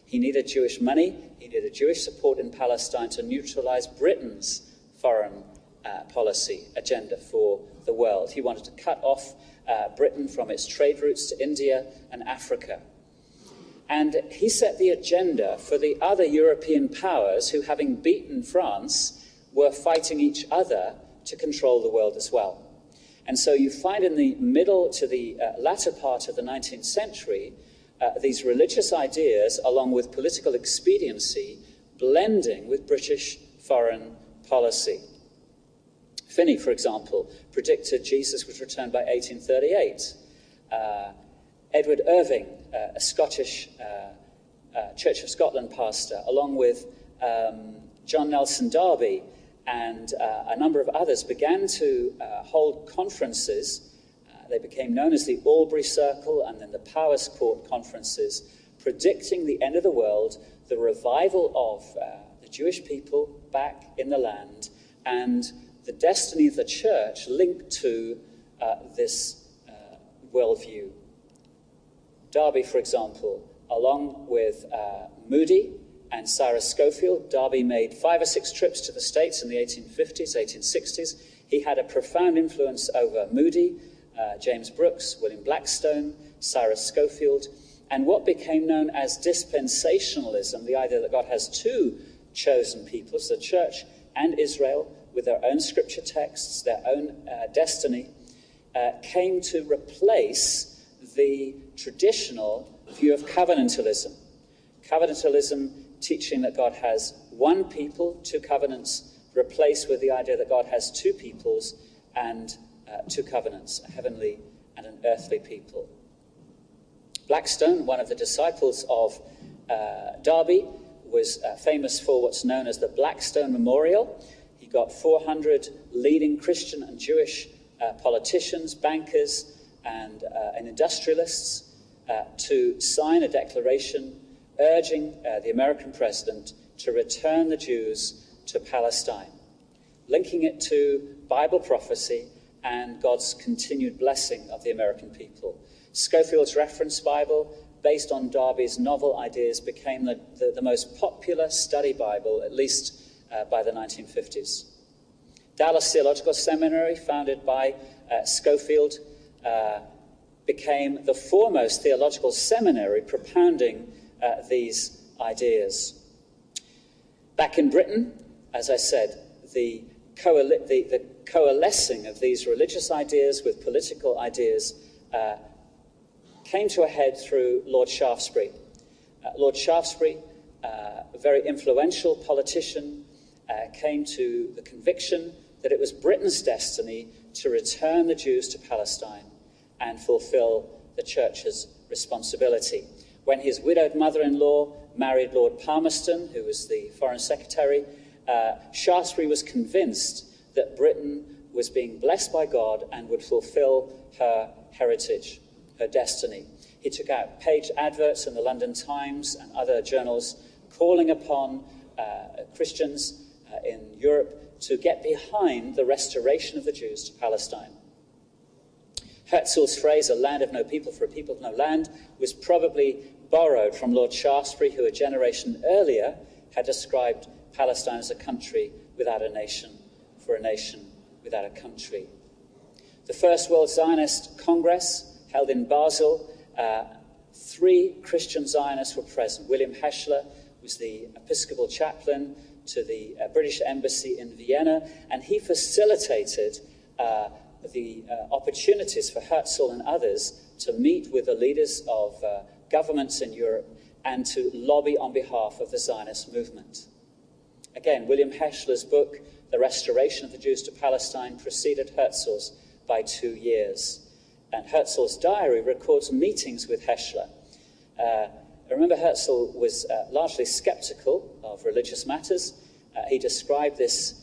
He needed Jewish money. He needed Jewish support in Palestine to neutralize Britain's foreign policy agenda for the world. He wanted to cut off Britain from its trade routes to India and Africa. And he set the agenda for the other European powers who, having beaten France, were fighting each other to control the world as well. And so you find in the middle to the latter part of the 19th century, these religious ideas, along with political expediency, blending with British foreign policy. Finney, for example, predicted Jesus would return by 1838. Edward Irving, a Scottish Church of Scotland pastor, along with John Nelson Darby and a number of others, began to hold conferences. They became known as the Albury Circle and then the Powers Court conferences, predicting the end of the world, the revival of the Jewish people back in the land, and the destiny of the church linked to this worldview. Darby, for example, along with Moody and Cyrus Schofield, Darby made 5 or 6 trips to the States in the 1850s, 1860s. He had a profound influence over Moody, James Brooks, William Blackstone, Cyrus Schofield, and what became known as dispensationalism, the idea that God has 2 chosen peoples, the church and Israel, with their own scripture texts, their own destiny, came to replace the traditional view of covenantalism. Covenantalism teaching that God has 1 people, 2 covenants, replaced with the idea that God has 2 peoples and 2 covenants, a heavenly and an earthly people. Blackstone, one of the disciples of Darby, was famous for what's known as the Blackstone Memorial. He got 400 leading Christian and Jewish politicians, bankers, and industrialists to sign a declaration urging the American president to return the Jews to Palestine, linking it to Bible prophecy and God's continued blessing of the American people. Schofield's reference Bible, based on Darby's novel ideas, became the most popular study Bible, at least by the 1950s. Dallas Theological Seminary, founded by Schofield, became the foremost theological seminary propounding these ideas. Back in Britain, as I said, the coalescing of these religious ideas with political ideas came to a head through Lord Shaftesbury. Lord Shaftesbury, a very influential politician, came to the conviction that it was Britain's destiny to return the Jews to Palestine and fulfill the church's responsibility. When his widowed mother-in-law married Lord Palmerston, who was the Foreign Secretary, Shaftesbury was convinced that Britain was being blessed by God and would fulfill her heritage, her destiny. He took out page adverts in the London Times and other journals calling upon Christians in Europe to get behind the restoration of the Jews to Palestine. Herzl's phrase, "a land of no people for a people of no land," was probably borrowed from Lord Shaftesbury, who a generation earlier had described Palestine as a country without a nation, for a nation without a country. The First World Zionist Congress, held in Basel, 3 Christian Zionists were present. William Heschler was the Episcopal chaplain to the British Embassy in Vienna, and he facilitated the opportunities for Herzl and others to meet with the leaders of governments in Europe and to lobby on behalf of the Zionist movement. Again, William Heschler's book, The Restoration of the Jews to Palestine, preceded Herzl's by 2 years. And Herzl's diary records meetings with Heschler. Remember, Herzl was largely skeptical of religious matters. He described this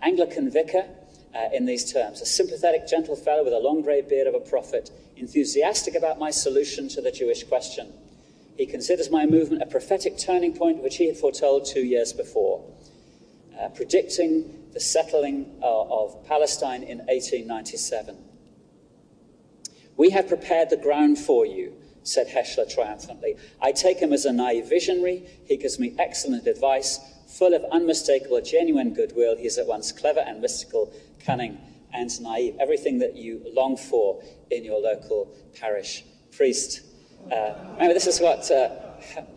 Anglican vicar in these terms: "a sympathetic, gentle fellow with a long grey beard of a prophet, enthusiastic about my solution to the Jewish question. He considers my movement a prophetic turning point which he had foretold 2 years before, predicting the settling of Palestine in 1897. We have prepared the ground for you said Heschler triumphantly. I take him as a naive visionary. He gives me excellent advice, full of unmistakable, genuine goodwill. He is at once clever and mystical, cunning and naive. Everything that you long for in your local parish priest. Remember, this is what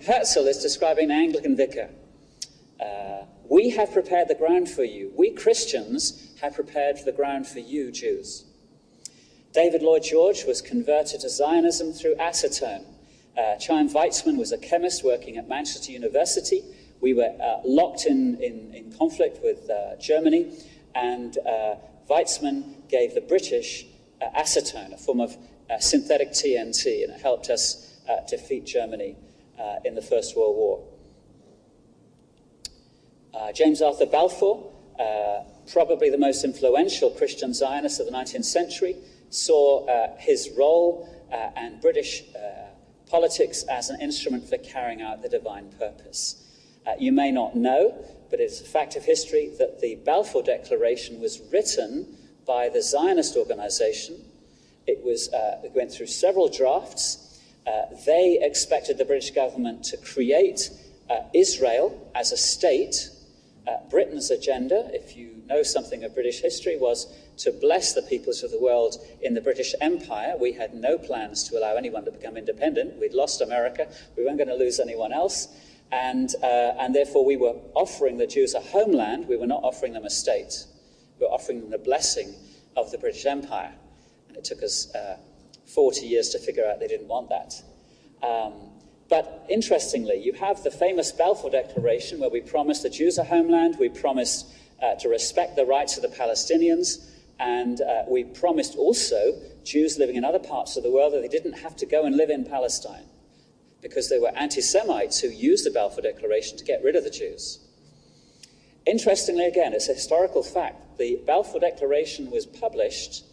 Herzl is describing an Anglican vicar. We have prepared the ground for you. We Christians have prepared the ground for you, Jews. David Lloyd George was converted to Zionism through acetone. Chaim Weizmann was a chemist working at Manchester University. We were locked in conflict with Germany, and Weizmann gave the British acetone, a form of synthetic TNT, and it helped us defeat Germany in the First World War. James Arthur Balfour, probably the most influential Christian Zionist of the 19th century, saw his role and British politics as an instrument for carrying out the divine purpose. You may not know, but it's a fact of history that the Balfour Declaration was written by the Zionist organization. It went through several drafts. They expected the British government to create Israel as a state. Britain's agenda, if you know something of British history, was to bless the peoples of the world in the British Empire. We had no plans to allow anyone to become independent. We'd lost America. We weren't going to lose anyone else. And therefore we were offering the Jews a homeland. We were not offering them a state. We were offering them the blessing of the British Empire. And it took us 40 years to figure out they didn't want that. But interestingly, you have the famous Balfour Declaration where we promised the Jews a homeland, we promised to respect the rights of the Palestinians, and we promised also Jews living in other parts of the world that they didn't have to go and live in Palestine, because they were anti-Semites who used the Balfour Declaration to get rid of the Jews. Interestingly, again, it's a historical fact. The Balfour Declaration was published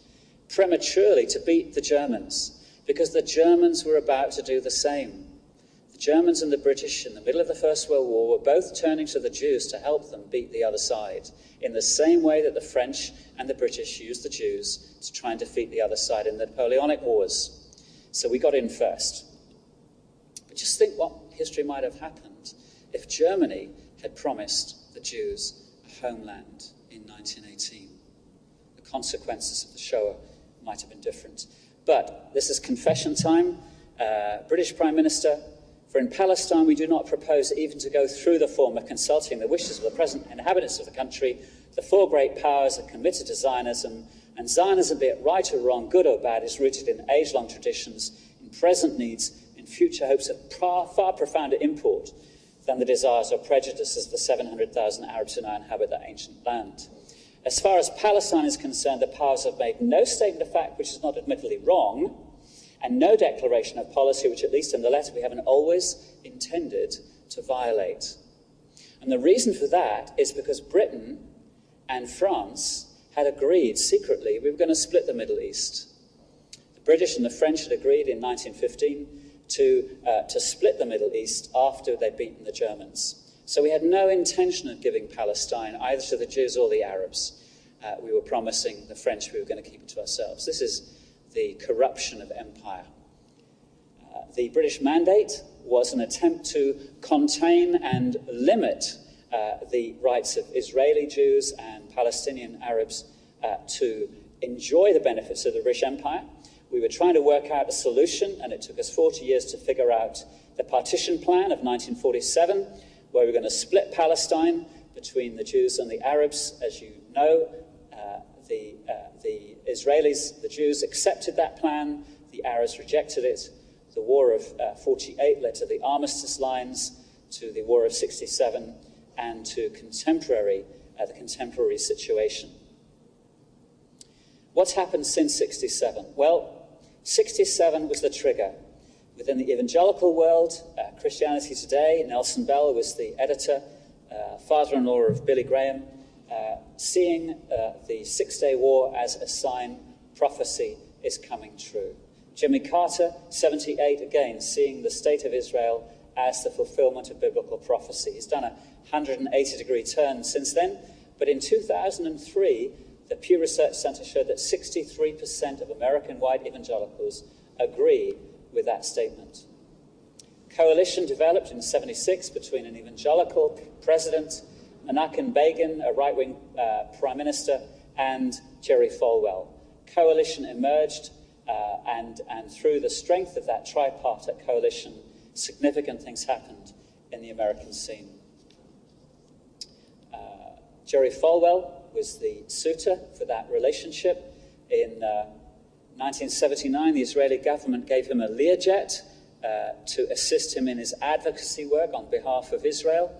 prematurely to beat the Germans, because the Germans were about to do the same. Germans and the British in the middle of the First World War were both turning to the Jews to help them beat the other side, in the same way that the French and the British used the Jews to try and defeat the other side in the Napoleonic Wars. So we got in first. But just think what history might have happened if Germany had promised the Jews a homeland in 1918. The consequences of the Shoah might have been different. But this is confession time. British Prime Minister, for in Palestine we do not propose even to go through the form of consulting the wishes of the present inhabitants of the country. The four great powers are committed to Zionism, and Zionism, be it right or wrong, good or bad, is rooted in age-long traditions, in present needs, in future hopes of far profounder import than the desires or prejudices of the 700,000 Arabs who now inhabit that ancient land. As far as Palestine is concerned, the powers have made no statement of fact, which is not admittedly wrong, and no declaration of policy, which at least in the letter we haven't always intended to violate. And the reason for that is because Britain and France had agreed secretly we were going to split the Middle East. The British and the French had agreed in 1915 to split the Middle East after they'd beaten the Germans. So we had no intention of giving Palestine either to the Jews or the Arabs. We were promising the French we were going to keep it to ourselves. This is the corruption of empire. The British mandate was an attempt to contain and limit the rights of Israeli Jews and Palestinian Arabs to enjoy the benefits of the British Empire. We were trying to work out a solution, and it took us 40 years to figure out the partition plan of 1947, where we're going to split Palestine between the Jews and the Arabs. As you know, the Israelis, the Jews, accepted that plan. The Arabs rejected it. The War of 48 led to the armistice lines, to the War of 67, and to the contemporary situation. What's happened since 67? Well, 67 was the trigger. Within the evangelical world, Christianity Today, Nelson Bell was the editor, father-in-law of Billy Graham, seeing the Six-Day War as a sign prophecy is coming true. Jimmy Carter, 78, again, seeing the state of Israel as the fulfillment of biblical prophecy. He's done a 180-degree turn since then, but in 2003, the Pew Research Center showed that 63% of American white evangelicals agree with that statement. Coalition developed in 76 between an evangelical president, Menachem Begin, a right-wing prime minister, and Jerry Falwell. Coalition emerged, and through the strength of that tripartite coalition, significant things happened in the American scene. Jerry Falwell was the suitor for that relationship. In 1979, the Israeli government gave him a Learjet to assist him in his advocacy work on behalf of Israel.